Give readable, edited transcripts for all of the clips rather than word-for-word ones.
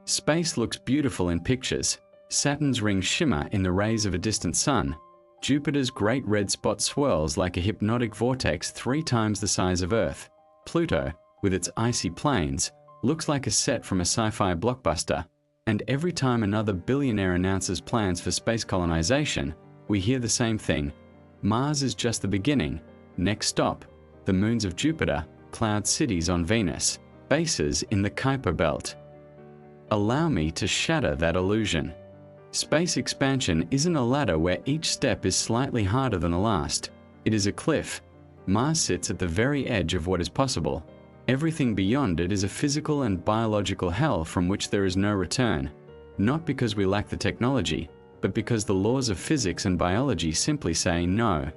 Space looks beautiful in pictures. Saturn's rings shimmer in the rays of a distant sun. Jupiter's great red spot swirls like a hypnotic vortex 3 times the size of Earth. Pluto, with its icy plains, looks like a set from a sci-fi blockbuster. And every time another billionaire announces plans for space colonization, we hear the same thing. Mars is just the beginning. Next stop, the moons of Jupiter, cloud cities on Venus, bases in the Kuiper belt. Allow me to shatter that illusion. Space expansion isn't a ladder where each step is slightly harder than the last. It is a cliff. Mars sits at the very edge of what is possible. Everything beyond it is a physical and biological hell from which there is no return. Not because we lack the technology, but because the laws of physics and biology simply say no.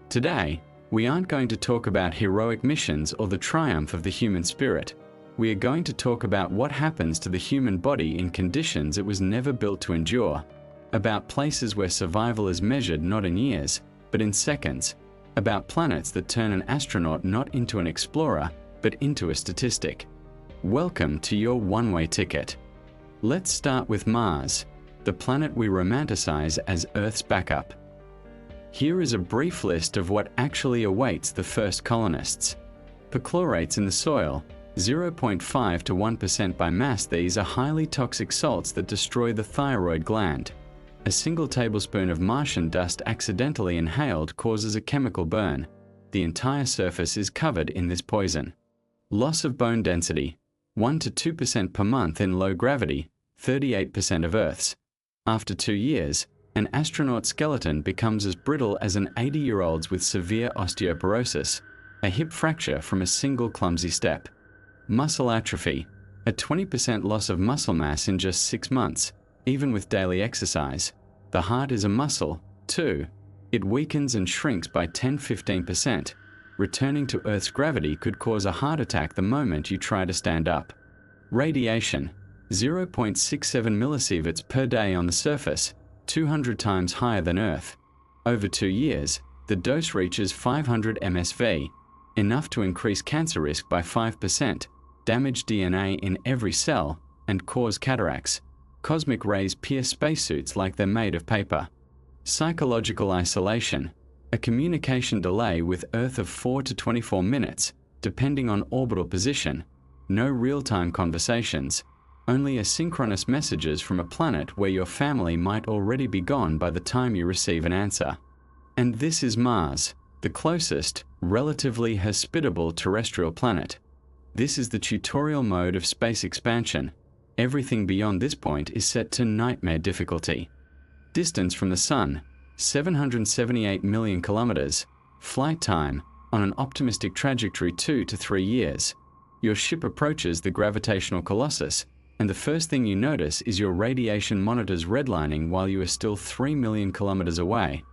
Today, we aren't going to talk about heroic missions or the triumph of the human spirit. We are going to talk about what happens to the human body in conditions it was never built to endure, about places where survival is measured not in years, but in seconds, about planets that turn an astronaut not into an explorer, but into a statistic. Welcome to your one-way ticket. Let's start with Mars, the planet we romanticize as Earth's backup. Here is a brief list of what actually awaits the first colonists. Perchlorates in the soil, 0.5 to 1% by mass. These are highly toxic salts that destroy the thyroid gland. A single tablespoon of Martian dust accidentally inhaled causes a chemical burn. The entire surface is covered in this poison. Loss of bone density, 1 to 2% per month in low gravity, 38% of Earth's. After 2 years, an astronaut skeleton becomes as brittle as an 80-year-old's with severe osteoporosis, a hip fracture from a single clumsy step. Muscle atrophy, a 20% loss of muscle mass in just 6 months, even with daily exercise. The heart is a muscle, too. It weakens and shrinks by 10–15%. Returning to Earth's gravity could cause a heart attack the moment you try to stand up. Radiation, 0.67 millisieverts per day on the surface, 200 times higher than Earth. Over 2 years, the dose reaches 500 MSV, enough to increase cancer risk by 5%, damage DNA in every cell, and cause cataracts. Cosmic rays pierce spacesuits like they're made of paper. Psychological isolation, a communication delay with Earth of 4 to 24 minutes, depending on orbital position. No real-time conversations, only asynchronous messages from a planet where your family might already be gone by the time you receive an answer. And this is Mars, the closest, relatively hospitable terrestrial planet. This is the tutorial mode of space expansion. Everything beyond this point is set to nightmare difficulty. Distance from the Sun, 778 million kilometers. Flight time, on an optimistic trajectory 2 to 3 years. Your ship approaches the gravitational colossus, and the first thing you notice is your radiation monitors redlining while you are still 3 million kilometers away.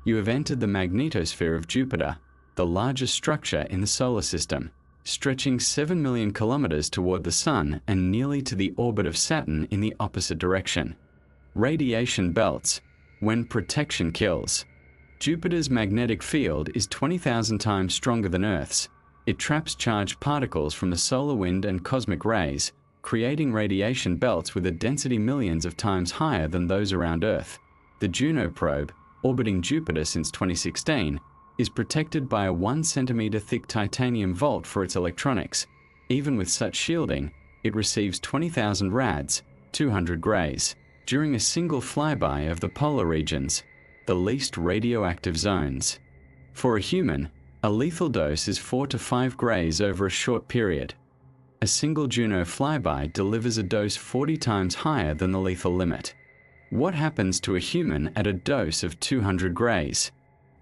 You have entered the magnetosphere of Jupiter, the largest structure in the solar system, stretching 7 million kilometers toward the Sun and nearly to the orbit of Saturn in the opposite direction. Radiation belts, when protection kills. Jupiter's magnetic field is 20,000 times stronger than Earth's. It traps charged particles from the solar wind and cosmic rays, creating radiation belts with a density millions of times higher than those around Earth. The Juno probe, orbiting Jupiter since 2016, is protected by a 1 centimeter thick titanium vault for its electronics. Even with such shielding, it receives 20,000 rads, 200 grays, during a single flyby of the polar regions, the least radioactive zones. For a human, a lethal dose is 4 to 5 grays over a short period. A single Juno flyby delivers a dose 40 times higher than the lethal limit. What happens to a human at a dose of 200 grays?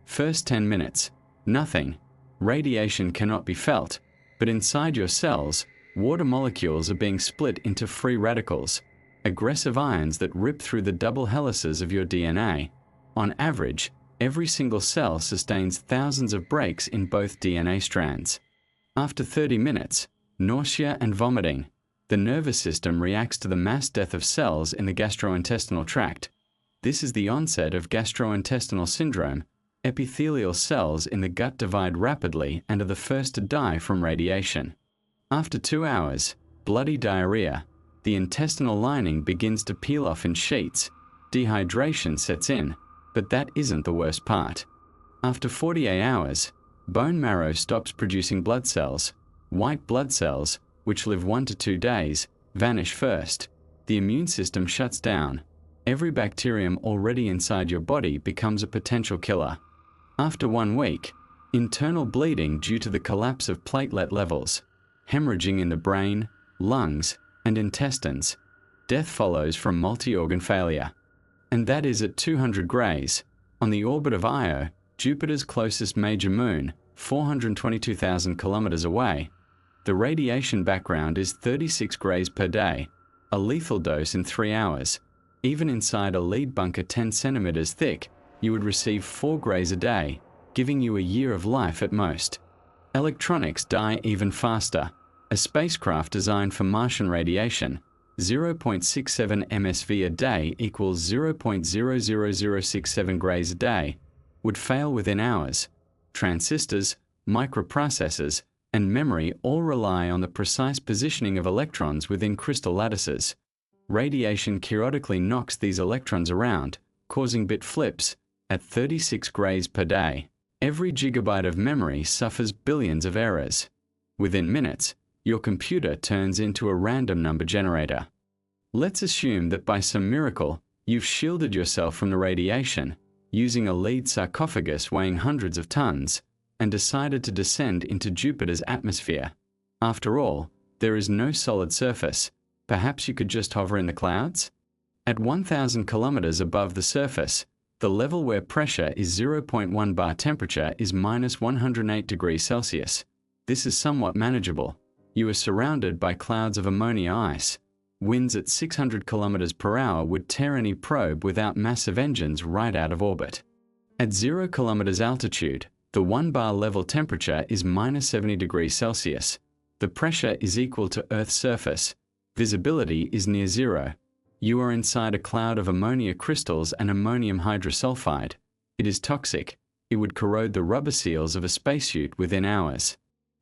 First 10 minutes, nothing. Radiation cannot be felt, but inside your cells, water molecules are being split into free radicals, aggressive ions that rip through the double helices of your DNA. On average, every single cell sustains thousands of breaks in both DNA strands. After 30 minutes, nausea and vomiting. The nervous system reacts to the mass death of cells in the gastrointestinal tract. This is the onset of gastrointestinal syndrome. Epithelial cells in the gut divide rapidly and are the first to die from radiation. After 2 hours, bloody diarrhea. The intestinal lining begins to peel off in sheets. Dehydration sets in, but that isn't the worst part. After 48 hours, bone marrow stops producing blood cells. White blood cells, which live 1 to 2 days, vanish first. The immune system shuts down. Every bacterium already inside your body becomes a potential killer. After 1 week, internal bleeding due to the collapse of platelet levels, hemorrhaging in the brain, lungs, and intestines. Death follows from multi-organ failure. And that is at 200 grays, on the orbit of Io, Jupiter's closest major moon, 422,000 kilometers away. The radiation background is 36 grays per day, a lethal dose in 3 hours. Even inside a lead bunker 10 centimeters thick, you would receive 4 grays a day, giving you a year of life at most. Electronics die even faster. A spacecraft designed for Martian radiation, 0.67 MSV a day equals 0.00067 grays a day, would fail within hours. Transistors, microprocessors, and memory all rely on the precise positioning of electrons within crystal lattices. Radiation periodically knocks these electrons around, causing bit flips, at 36 grays per day. Every gigabyte of memory suffers billions of errors. Within minutes, your computer turns into a random number generator. Let's assume that by some miracle, you've shielded yourself from the radiation, using a lead sarcophagus weighing hundreds of tons, and decided to descend into Jupiter's atmosphere. After all, there is no solid surface. Perhaps you could just hover in the clouds? At 1,000 kilometers above the surface, the level where pressure is 0.1 bar, temperature is minus 108 degrees Celsius. This is somewhat manageable. You are surrounded by clouds of ammonia ice. Winds at 600 kilometers per hour would tear any probe without massive engines right out of orbit. At 0 kilometers altitude, the 1 bar level temperature is minus 70 degrees Celsius. The pressure is equal to Earth's surface. Visibility is near zero. You are inside a cloud of ammonia crystals and ammonium hydrosulfide. It is toxic. It would corrode the rubber seals of a spacesuit within hours.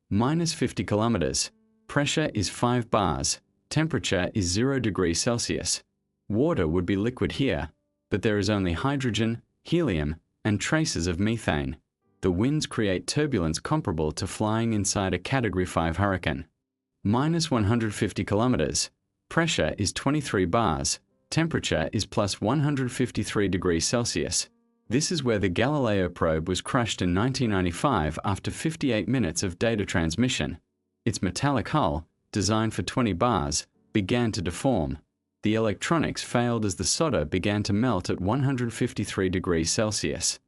Minus 50 kilometers. Pressure is 5 bars. Temperature is 0 degrees Celsius. Water would be liquid here, but there is only hydrogen, helium, and traces of methane. The winds create turbulence comparable to flying inside a Category 5 hurricane. Minus 150 kilometers. Pressure is 23 bars. Temperature is plus 153 degrees Celsius. This is where the Galileo probe was crushed in 1995 after 58 minutes of data transmission. Its metallic hull, designed for 20 bars, began to deform. The electronics failed as the solder began to melt at 153 degrees Celsius.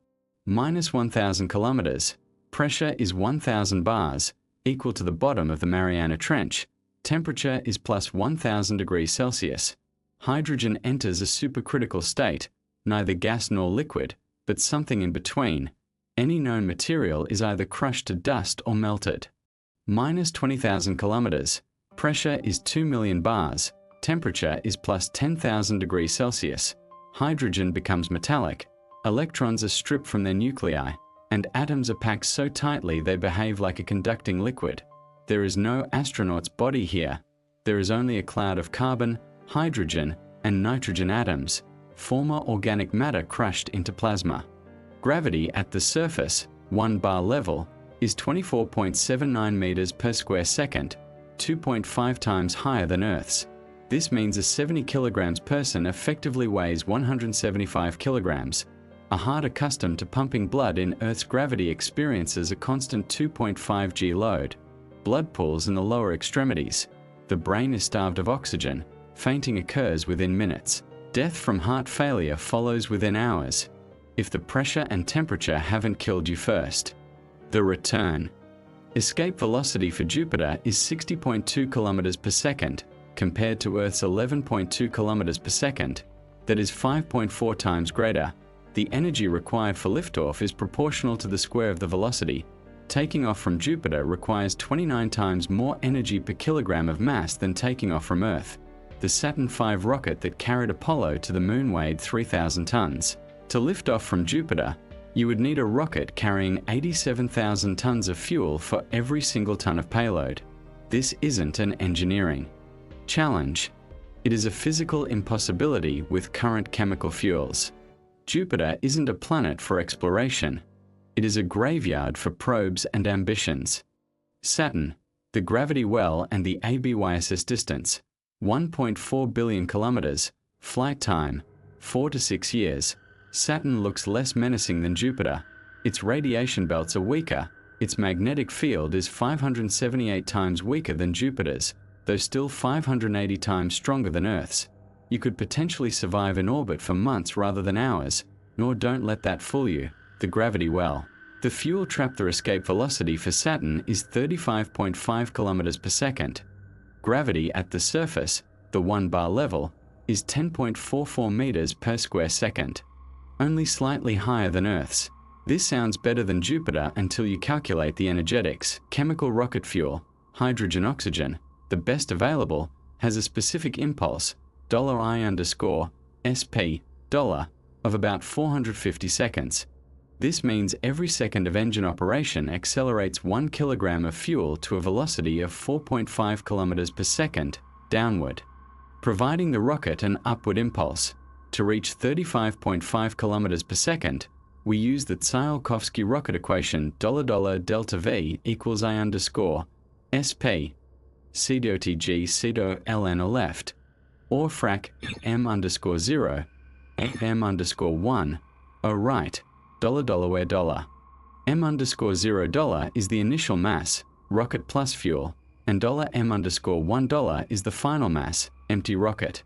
Minus 1,000 kilometers. Pressure is 1,000 bars, equal to the bottom of the Mariana Trench. Temperature is plus 1,000 degrees Celsius. Hydrogen enters a supercritical state, neither gas nor liquid, but something in between. Any known material is either crushed to dust or melted. Minus 20,000 kilometers. Pressure is 2 million bars. Temperature is plus 10,000 degrees Celsius. Hydrogen becomes metallic. Electrons are stripped from their nuclei, and atoms are packed so tightly they behave like a conducting liquid. There is no astronaut's body here. There is only a cloud of carbon, hydrogen, and nitrogen atoms, former organic matter crushed into plasma. Gravity at the surface, 1 bar level, is 24.79 meters per square second, 2.5 times higher than Earth's. This means a 70 kilograms person effectively weighs 175 kilograms. A heart accustomed to pumping blood in Earth's gravity experiences a constant 2.5 g load. Blood pools in the lower extremities. The brain is starved of oxygen. Fainting occurs within minutes. Death from heart failure follows within hours, if the pressure and temperature haven't killed you first. The return. Escape velocity for Jupiter is 60.2 kilometers per second, compared to Earth's 11.2 kilometers per second. That is 5.4 times greater. The energy required for liftoff is proportional to the square of the velocity. Taking off from Jupiter requires 29 times more energy per kilogram of mass than taking off from Earth. The Saturn V rocket that carried Apollo to the moon weighed 3,000 tons. To lift off from Jupiter, you would need a rocket carrying 87,000 tons of fuel for every single ton of payload. This isn't an engineering challenge. It is a physical impossibility with current chemical fuels. Jupiter isn't a planet for exploration. It is a graveyard for probes and ambitions. Saturn, the gravity well and the abrasive distance, 1.4 billion kilometers, flight time, 4 to 6 years. Saturn looks less menacing than Jupiter. Its radiation belts are weaker. Its magnetic field is 578 times weaker than Jupiter's, though still 580 times stronger than Earth's. You could potentially survive in orbit for months rather than hours, nor don't let that fool you. The gravity well. The fuel trap, the escape velocity for Saturn is 35.5 kilometers per second. Gravity at the surface, the 1 bar level, is 10.44 meters per square second. Only slightly higher than Earth's. This sounds better than Jupiter until you calculate the energetics. Chemical rocket fuel, hydrogen-oxygen, the best available, has a specific impulse, $I_SP, of about 450 seconds. This means every second of engine operation accelerates 1 kilogram of fuel to a velocity of 4.5 kilometers per second, downward, providing the rocket an upward impulse. To reach 35.5 kilometers per second, we use the Tsiolkovsky rocket equation $delta-V equals I_SP, CDOTG CDO ln left, or frac m_0, m_1, right, $where $m_0 is the initial mass, rocket plus fuel, and $m_1 is the final mass, empty rocket.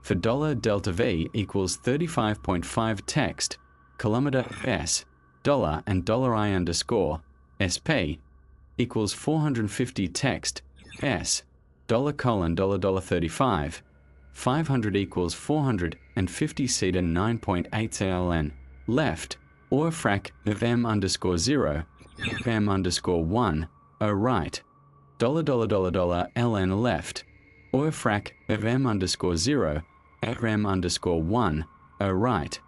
For $delta-V equals 35.5 text, kilometer s, dollar and $I_SP equals 450 text s, $:$35, 500 equals 450 ceta 9.8 ln left, or frac of m_0, m_1, right, $ln left, or frac of m_0, m_1, right,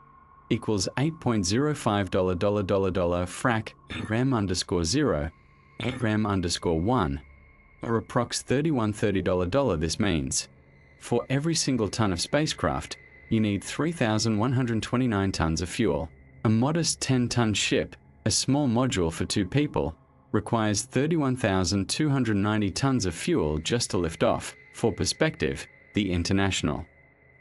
equals 8.05 frac m_0, m_1, or approx $3130. This means, for every single ton of spacecraft, you need 3,129 tons of fuel. A modest 10-ton ship, a small module for 2 people, requires 31,290 tons of fuel just to lift off. For perspective, the International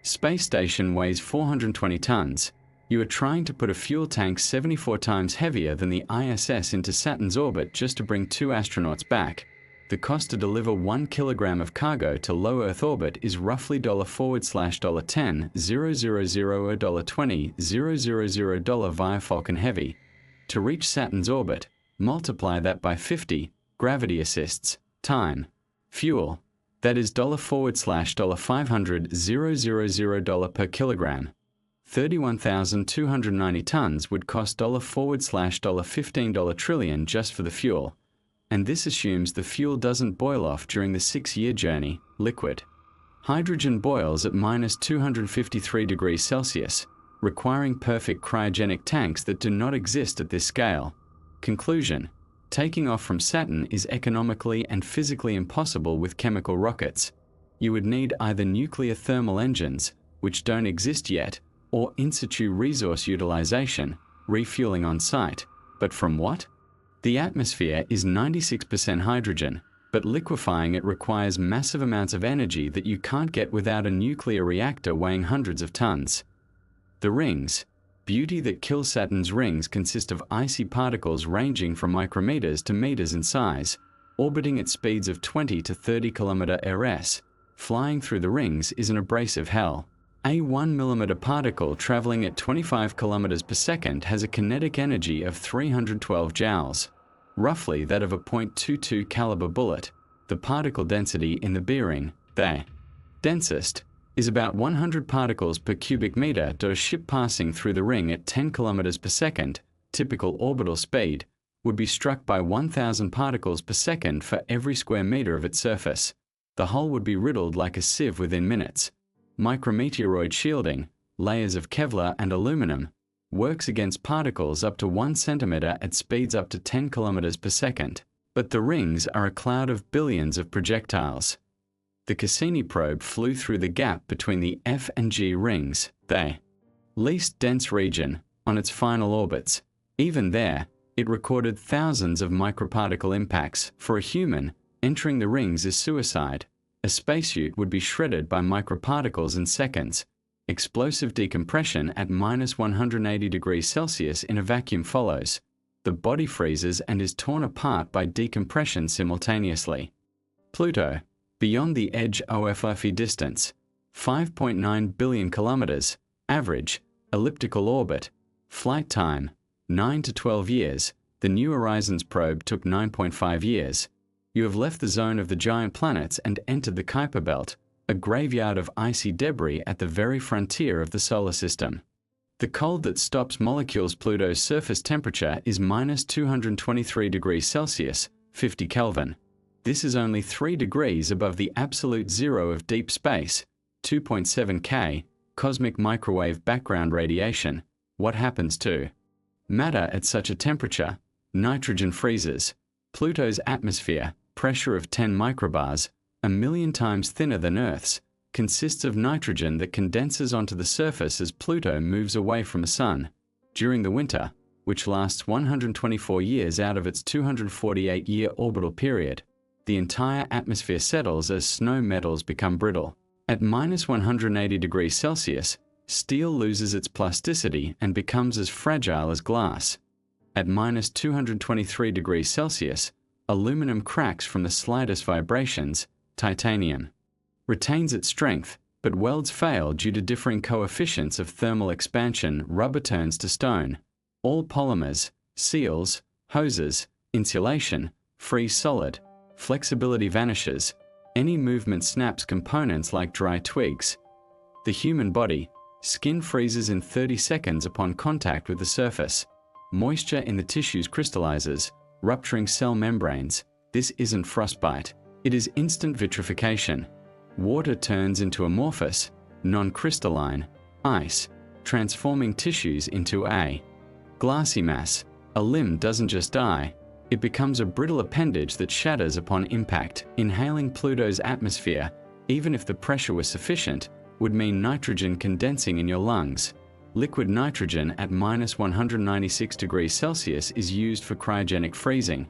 Space Station weighs 420 tons. You are trying to put a fuel tank 74 times heavier than the ISS into Saturn's orbit just to bring 2 astronauts back. The cost to deliver 1 kilogram of cargo to low Earth orbit is roughly $$10, 000 or $20, 000 via Falcon Heavy. To reach Saturn's orbit, multiply that by 50, gravity assists, time, fuel, that is $$500, 000 per kilogram. 31,290 tons would cost $$15 trillion just for the fuel. And this assumes the fuel doesn't boil off during the 6-year journey, liquid. Hydrogen boils at -253 degrees Celsius, requiring perfect cryogenic tanks that do not exist at this scale. Conclusion: taking off from Saturn is economically and physically impossible with chemical rockets. You would need either nuclear thermal engines, which don't exist yet, or in situ resource utilization, refueling on site. But from what? The atmosphere is 96% hydrogen, but liquefying it requires massive amounts of energy that you can't get without a nuclear reactor weighing hundreds of tons. The rings, beauty that kills Saturn's rings, consist of icy particles ranging from micrometers to meters in size, orbiting at speeds of 20 to 30 km/s. Flying through the rings is an abrasive hell. A 1 mm particle traveling at 25 km per second has a kinetic energy of 312 joules, roughly that of a .22 caliber bullet. The particle density in the bearing, the densest, is about 100 particles per cubic meter. A ship passing through the ring at 10 km per second, typical orbital speed, would be struck by 1,000 particles per second for every square meter of its surface. The hull would be riddled like a sieve within minutes. Micrometeoroid shielding, layers of Kevlar and aluminum, works against particles up to 1 centimeter at speeds up to 10 kilometers per second. But the rings are a cloud of billions of projectiles. The Cassini probe flew through the gap between the F and G rings, the least dense region, on its final orbits. Even there, it recorded thousands of microparticle impacts. For a human, entering the rings is suicide. A spacesuit would be shredded by microparticles in seconds. Explosive decompression at -180°C in a vacuum follows. The body freezes and is torn apart by decompression simultaneously. Pluto, beyond the edge OFFE distance, 5.9 billion kilometers, average, elliptical orbit, flight time, 9 to 12 years. The New Horizons probe took 9.5 years. You have left the zone of the giant planets and entered the Kuiper belt, a graveyard of icy debris at the very frontier of the solar system. The cold that stops molecules. Pluto's surface temperature is -223°C, 50 Kelvin. This is only 3 degrees above the absolute zero of deep space, 2.7 K, cosmic microwave background radiation. What happens to matter at such a temperature? Nitrogen freezes. Pluto's atmosphere, pressure of 10 microbars, a million times thinner than Earth's, consists of nitrogen that condenses onto the surface as Pluto moves away from the Sun. During the winter, which lasts 124 years out of its 248-year orbital period, the entire atmosphere settles as snow metals become brittle. At -180°C, steel loses its plasticity and becomes as fragile as glass. At -223°C, aluminum cracks from the slightest vibrations. Titanium retains its strength, but welds fail due to differing coefficients of thermal expansion. Rubber turns to stone. All polymers, seals, hoses, insulation, freeze solid. Flexibility vanishes. Any movement snaps components like dry twigs. The human body, skin freezes in 30 seconds upon contact with the surface. Moisture in the tissues crystallizes, rupturing cell membranes. This isn't frostbite. It is instant vitrification. Water turns into amorphous, non-crystalline, ice, transforming tissues into a glassy mass. A limb doesn't just die, it becomes a brittle appendage that shatters upon impact. Inhaling Pluto's atmosphere, even if the pressure was sufficient, would mean nitrogen condensing in your lungs. Liquid nitrogen at -196°C is used for cryogenic freezing.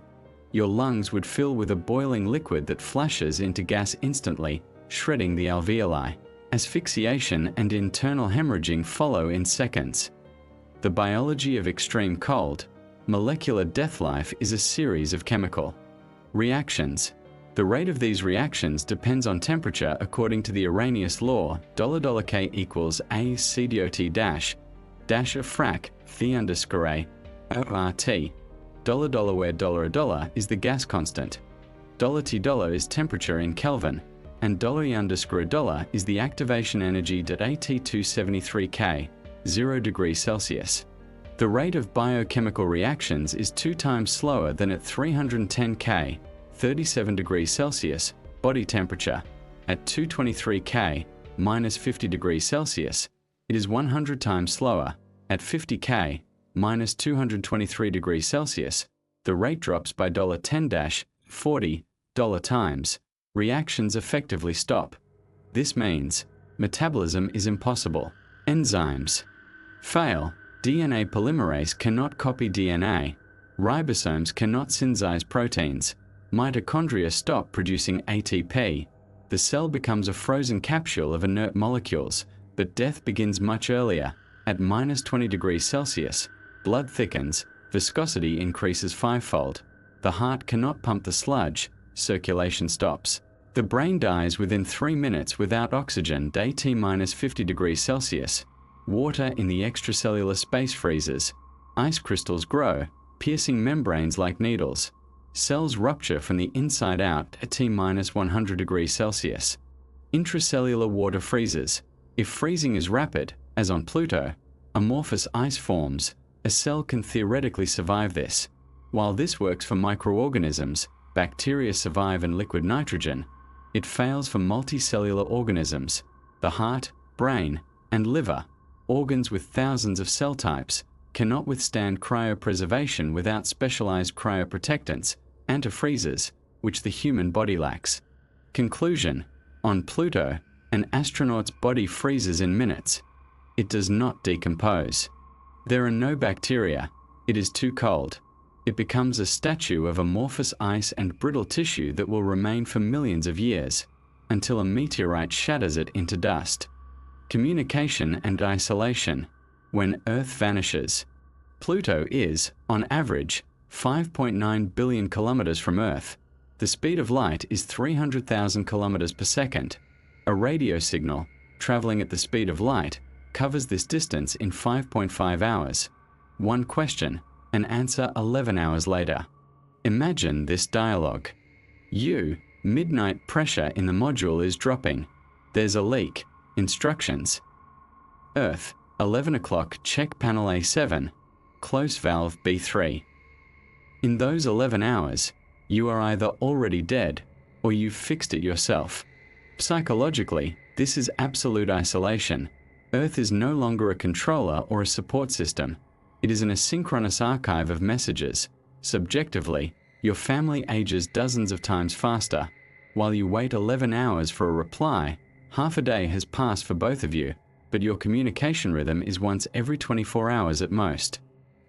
Your lungs would fill with a boiling liquid that flashes into gas instantly, shredding the alveoli. Asphyxiation and internal hemorrhaging follow in seconds. The biology of extreme cold, molecular death life is a series of chemical reactions. The rate of these reactions depends on temperature according to the Arrhenius law, $K equals A C dot dash a frac, the_A, ORT. $where $a is the gas constant. $T is temperature in Kelvin, and $E_$ is the activation energy at AT273 K, 0 degrees Celsius. The rate of biochemical reactions is 2 times slower than at 310 K, 37 degrees Celsius, body temperature. At 223 K, -50 degrees Celsius, it is 100 times slower. At 50 K, -223 degrees Celsius, the rate drops by $10 $40 times. Reactions effectively stop. This means metabolism is impossible. Enzymes fail. DNA polymerase cannot copy DNA. Ribosomes cannot synthesize proteins. Mitochondria stop producing ATP. The cell becomes a frozen capsule of inert molecules, but death begins much earlier. At -20 degrees Celsius, blood thickens, viscosity increases 5-fold. The heart cannot pump the sludge, circulation stops. The brain dies within 3 minutes without oxygen at T-50 degrees Celsius. Water in the extracellular space freezes. Ice crystals grow, piercing membranes like needles. Cells rupture from the inside out at T-100 degrees Celsius. Intracellular water freezes. If freezing is rapid, as on Pluto, amorphous ice forms. A cell can theoretically survive this. While this works for microorganisms, bacteria survive in liquid nitrogen. It fails for multicellular organisms. The heart, brain, and liver, organs with thousands of cell types, cannot withstand cryopreservation without specialized cryoprotectants, antifreezers, which the human body lacks. Conclusion: On Pluto, an astronaut's body freezes in minutes. It does not decompose. There are no bacteria. It is too cold. It becomes a statue of amorphous ice and brittle tissue that will remain for millions of years, until a meteorite shatters it into dust. Communication and isolation. When Earth vanishes. Pluto is, on average, 5.9 billion kilometers from Earth. The speed of light is 300,000 kilometers per second. A radio signal, traveling at the speed of light, covers this distance in 5.5 hours. One question, an answer 11 hours later. Imagine this dialogue. Midnight pressure in the module is dropping. There's a leak. Instructions. Earth, 11 o'clock, check panel A7, close valve B3. In those 11 hours, you are either already dead or you've fixed it yourself. Psychologically, this is absolute isolation. Earth is no longer a controller or a support system. It is an asynchronous archive of messages. Subjectively, your family ages dozens of times faster. While you wait 11 hours for a reply, half a day has passed for both of you, but your communication rhythm is once every 24 hours at most.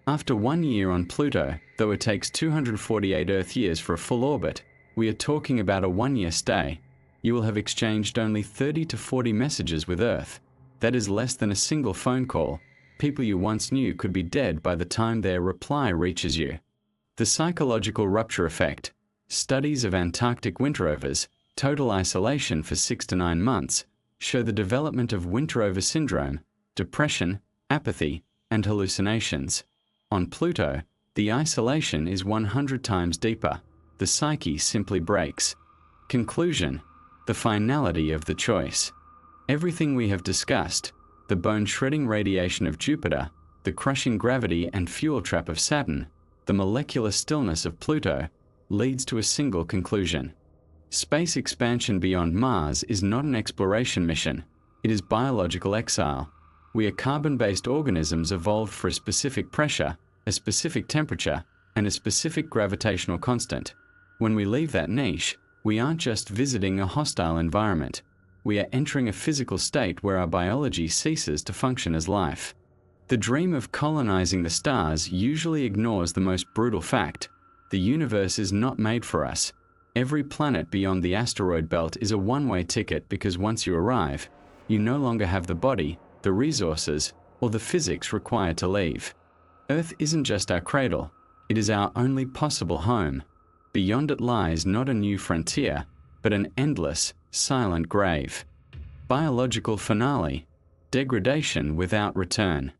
After 1 year on Pluto, though it takes 248 Earth years for a full orbit, we are talking about a 1-year stay. You will have exchanged only 30 to 40 messages with Earth. That is less than a single phone call. People you once knew could be dead by the time their reply reaches you. The psychological rupture effect. Studies of Antarctic winterovers, total isolation for 6 to 9 months, show the development of winterover syndrome, depression, apathy, and hallucinations. On Pluto, the isolation is 100 times deeper. The psyche simply breaks. Conclusion. The finality of the choice. Everything we have discussed, the bone-shredding radiation of Jupiter, the crushing gravity and fuel trap of Saturn, the molecular stillness of Pluto, leads to a single conclusion. Space expansion beyond Mars is not an exploration mission. It is biological exile. We are carbon-based organisms evolved for a specific pressure, a specific temperature, and a specific gravitational constant. When we leave that niche, we aren't just visiting a hostile environment. We are entering a physical state where our biology ceases to function as life. The dream of colonizing the stars usually ignores the most brutal fact. The universe is not made for us. Every planet beyond the asteroid belt is a one-way ticket because once you arrive, you no longer have the body, the resources, or the physics required to leave. Earth isn't just our cradle. It is our only possible home. Beyond it lies not a new frontier, but an endless, silent grave. Biological finale. Degradation without return.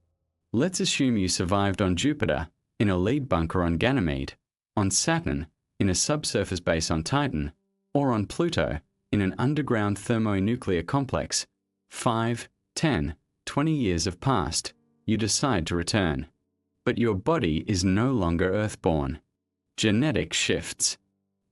Let's assume you survived on Jupiter, in a lead bunker on Ganymede, on Saturn, in a subsurface base on Titan, or on Pluto, in an underground thermonuclear complex. 5, 10, 20 years have passed. You decide to return. But your body is no longer Earthborn. Genetic shifts.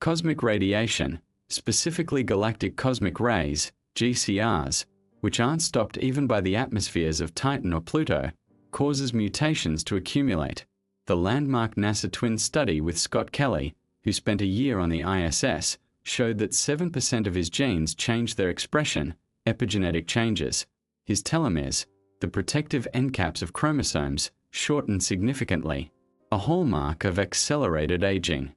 Cosmic radiation, specifically galactic cosmic rays, GCRs, which aren't stopped even by the atmospheres of Titan or Pluto, causes mutations to accumulate. The landmark NASA twin study with Scott Kelly, who spent a year on the ISS, showed that 7% of his genes changed their expression, epigenetic changes. His telomeres, the protective end caps of chromosomes, shortened significantly, a hallmark of accelerated aging.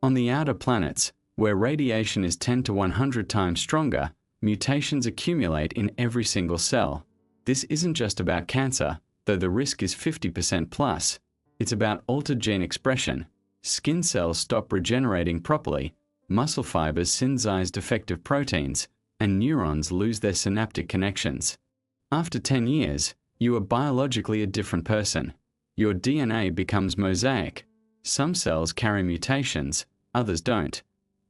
On the outer planets, where radiation is 10 to 100 times stronger, mutations accumulate in every single cell. This isn't just about cancer, though the risk is 50% plus. It's about altered gene expression. Skin cells stop regenerating properly, muscle fibers synthesize defective proteins, and neurons lose their synaptic connections. After 10 years, you are biologically a different person. Your DNA becomes mosaic. Some cells carry mutations, others don't.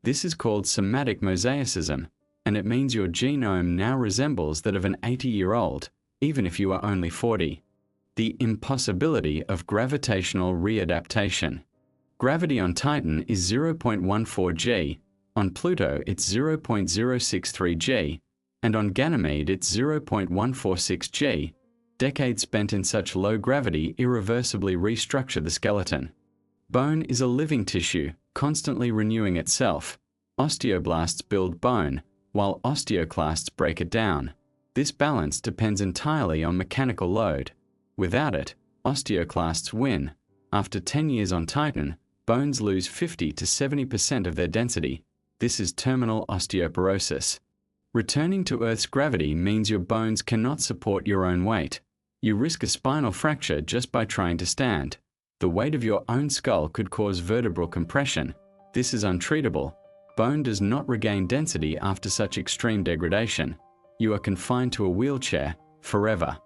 This is called somatic mosaicism, and it means your genome now resembles that of an 80-year-old, even if you are only 40. The impossibility of gravitational readaptation. Gravity on Titan is 0.14 g, on Pluto it's 0.063 g, and on Ganymede it's 0.146 g. Decades spent in such low gravity irreversibly restructure the skeleton. Bone is a living tissue, constantly renewing itself. Osteoblasts build bone, while osteoclasts break it down. This balance depends entirely on mechanical load. Without it, osteoclasts win. After 10 years on Titan, bones lose 50 to 70% of their density. This is terminal osteoporosis. Returning to Earth's gravity means your bones cannot support your own weight. You risk a spinal fracture just by trying to stand. The weight of your own skull could cause vertebral compression. This is untreatable. Bone does not regain density after such extreme degradation. You are confined to a wheelchair forever.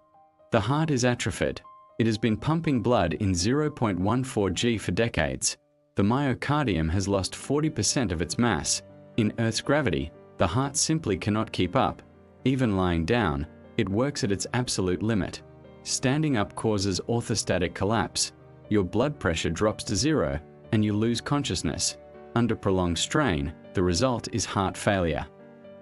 The heart is atrophied. It has been pumping blood in 0.14 G for decades. The myocardium has lost 40% of its mass. In Earth's gravity, the heart simply cannot keep up. Even lying down, it works at its absolute limit. Standing up causes orthostatic collapse. Your blood pressure drops to zero, and you lose consciousness. Under prolonged strain, the result is heart failure.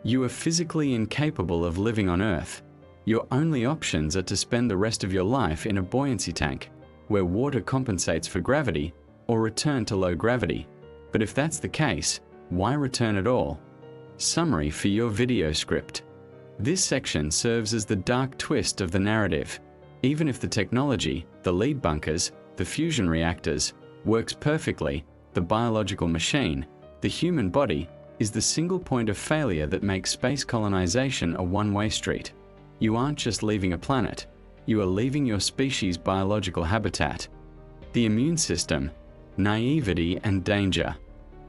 You are physically incapable of living on Earth. Your only options are to spend the rest of your life in a buoyancy tank, where water compensates for gravity, or return to low gravity. But if that's the case, why return at all? Summary for your video script. This section serves as the dark twist of the narrative. Even if the technology, the lead bunkers, the fusion reactors, works perfectly, the biological machine, the human body, is the single point of failure that makes space colonization a one-way street. You aren't just leaving a planet, you are leaving your species' biological habitat. The immune system, naivety and danger.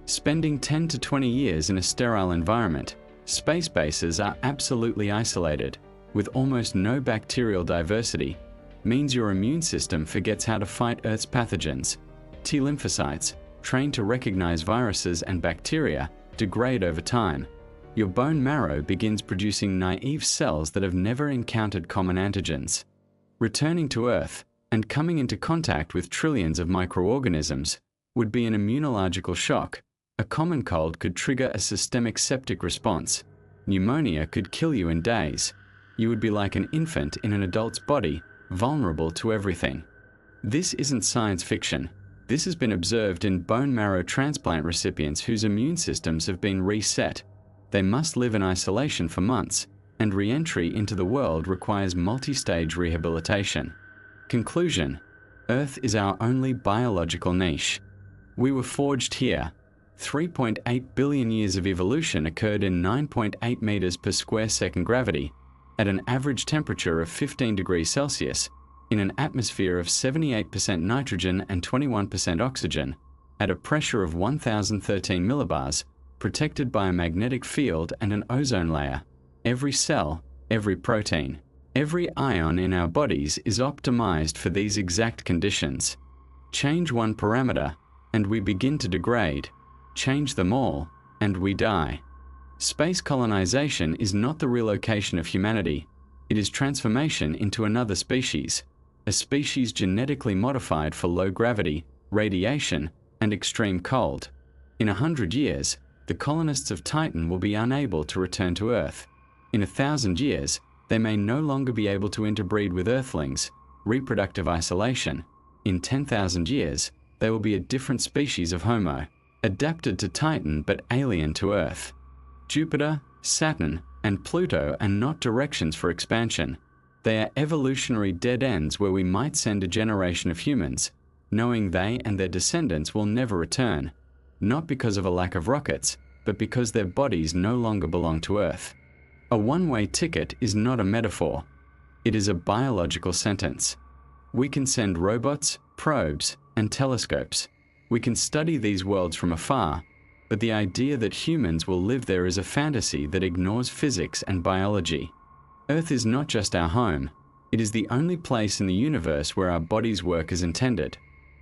Spending 10 to 20 years in a sterile environment, space bases are absolutely isolated, with almost no bacterial diversity, means your immune system forgets how to fight Earth's pathogens. T lymphocytes, trained to recognize viruses and bacteria, degrade over time. Your bone marrow begins producing naive cells that have never encountered common antigens. Returning to Earth and coming into contact with trillions of microorganisms would be an immunological shock. A common cold could trigger a systemic septic response. Pneumonia could kill you in days. You would be like an infant in an adult's body, vulnerable to everything. This isn't science fiction. This has been observed in bone marrow transplant recipients whose immune systems have been reset. They must live in isolation for months, and re-entry into the world requires multi-stage rehabilitation. Conclusion: Earth is our only biological niche. We were forged here. 3.8 billion years of evolution occurred in 9.8 meters per square second gravity, at an average temperature of 15 degrees Celsius, in an atmosphere of 78% nitrogen and 21% oxygen, at a pressure of 1013 millibars, protected by a magnetic field and an ozone layer. Every cell, every protein, every ion in our bodies is optimized for these exact conditions. Change one parameter, and we begin to degrade. Change them all, and we die. Space colonization is not the relocation of humanity. It is transformation into another species, a species genetically modified for low gravity, radiation, and extreme cold. In 100 years, the colonists of Titan will be unable to return to Earth. In 1,000 years, they may no longer be able to interbreed with Earthlings, reproductive isolation. In 10,000 years, they will be a different species of Homo, adapted to Titan but alien to Earth. Jupiter, Saturn, and Pluto are not directions for expansion. They are evolutionary dead ends where we might send a generation of humans, knowing they and their descendants will never return, not because of a lack of rockets, but because their bodies no longer belong to Earth. A one-way ticket is not a metaphor. It is a biological sentence. We can send robots, probes, and telescopes. We can study these worlds from afar, but the idea that humans will live there is a fantasy that ignores physics and biology. Earth is not just our home. It is the only place in the universe where our bodies work as intended.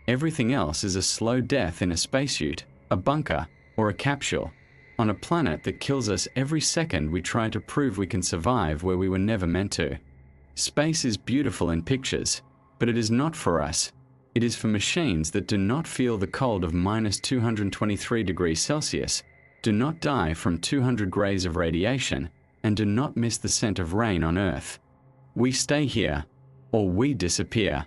Everything else is a slow death in a spacesuit, a bunker, or a capsule, on a planet that kills us every second we try to prove we can survive where we were never meant to. Space is beautiful in pictures, but it is not for us. It is for machines that do not feel the cold of -223 degrees Celsius, do not die from 200 grays of radiation, and do not miss the scent of rain on Earth. We stay here, or we disappear.